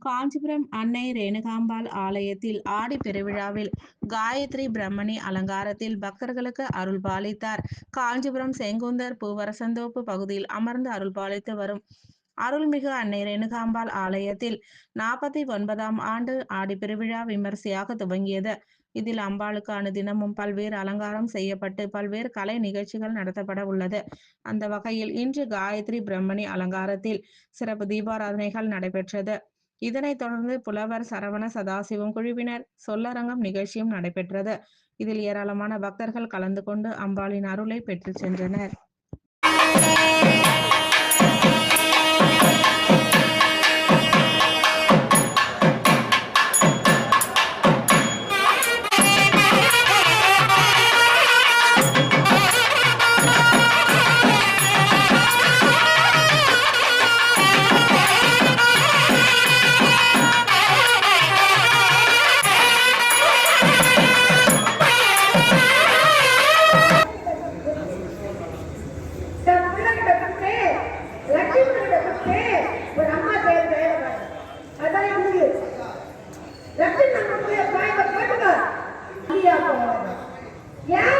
காஞ்சிபுரம் அன்னை ரேணுகாம்பாள் ஆலயத்தில் ஆடி பெருவிழாவில் காயத்ரி பிரம்மணி அலங்காரத்தில் பக்தர்களுக்கு அருள் பாலித்தார். காஞ்சிபுரம் செங்குந்தர் பூவரசந்தோப்பு பகுதியில் அமர்ந்து அருள் பாலித்து வரும் அருள்மிகு அன்னை ரேணுகாம்பாள் ஆலயத்தில் 49ஆம் ஆண்டு ஆடி பெருவிழா விமரிசையாக துவங்கியது. இதில் அம்பாளுக்கு அனுதினமும் பல்வேறு அலங்காரம் செய்யப்பட்டு பல்வேறு கலை நிகழ்ச்சிகள் நடத்தப்பட உள்ளது. அந்த வகையில் இன்று காயத்ரி பிரம்மணி அலங்காரத்தில் சிறப்பு தீபாராதனைகள் நடைபெற்றது. இதனைத் தொடர்ந்து புலவர் சரவண சதாசிவம் குழுவினர் சொல்லரங்கம் நிகழ்ச்சியும் நடைபெற்றது. இதில் ஏராளமான பக்தர்கள் கலந்து கொண்டு அம்பாளின் அருளை பெற்று சென்றனர். Yeah.